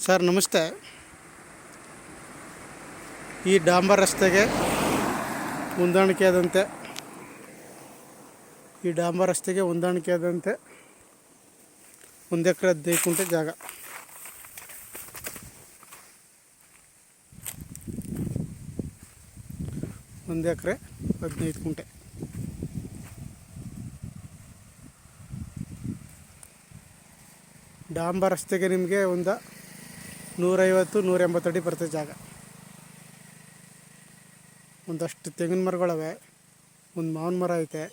Sir ನಮಸ್ತೆ. ಈ ಡಾಂಬರ್ ರಸ್ತೆಗೆ ಹೊಂದಾಣಿಕೆಯಾದಂತೆ ಒಂದು ಎಕರೆ 15 ಗುಂಟೆ ಜಾಗ. ಒಂದು ಎಕರೆ 15 ಗುಂಟೆ. ಡಾಂಬರ್ ರಸ್ತೆಗೆ ನಿಮಗೆ ಒಂದು 150-180 ಅಡಿ ಬರ್ತದೆ ಜಾಗ. ಒಂದಷ್ಟು ತೆಂಗಿನ ಮರಗಳವೆ, ಒಂದು ಮಾವಿನ ಮರ ಐತೆ.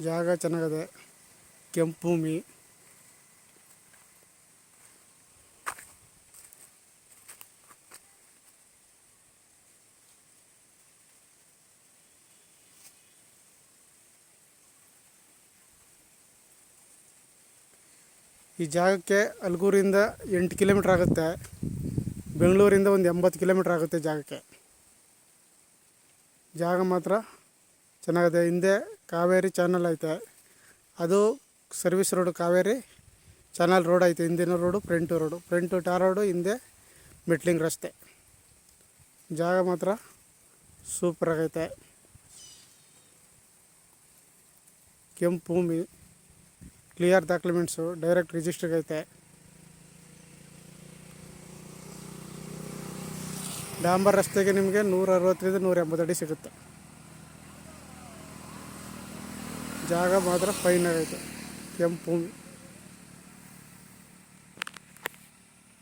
ಜಾಗ ಚೆನ್ನಾಗದೆ, ಕೆಂಪು ಭೂಮಿ. ಈ ಜಾಗಕ್ಕೆ ಅಲ್ಗೂರಿಂದ 8 ಕಿಲೋಮೀಟ್ರ್ ಆಗುತ್ತೆ. ಬೆಂಗಳೂರಿಂದ ಒಂದು 80 ಕಿಲೋಮೀಟ್ರ್ ಆಗುತ್ತೆ ಜಾಗಕ್ಕೆ. ಜಾಗ ಮಾತ್ರ ಚೆನ್ನಾಗಿದೆ. ಹಿಂದೆ ಕಾವೇರಿ ಚಾನಲ್ ಐತೆ, ಅದು service road. Kaveri channel road ಐತೆ, ಹಿಂದಿನ ರೋಡು, ಫ್ರಂಟು ಟಾರ್ ರೋಡು, ಹಿಂದೆ ಮೆಟ್ಲಿಂಗ್ ರಸ್ತೆ. ಜಾಗ ಮಾತ್ರ ಸೂಪರಾಗೈತೆ. ಕೆಂಪು ಭೂಮಿ, ಕ್ಲಿಯರ್ ಡಾಕ್ಯುಮೆಂಟ್ಸು, ಡೈರೆಕ್ಟ್ ರಿಜಿಸ್ಟ್ರಿಗೆ ಐತೆ. ಡಾಂಬರ್ ರಸ್ತೆಗೆ ನಿಮಗೆ 160-180 ಅಡಿ ಸಿಗುತ್ತೆ. ಜಾಗ ಮಾತ್ರ ಫೈನ್ ಆಗೈತೆ, ಕೆಂಪು ಭೂಮಿ.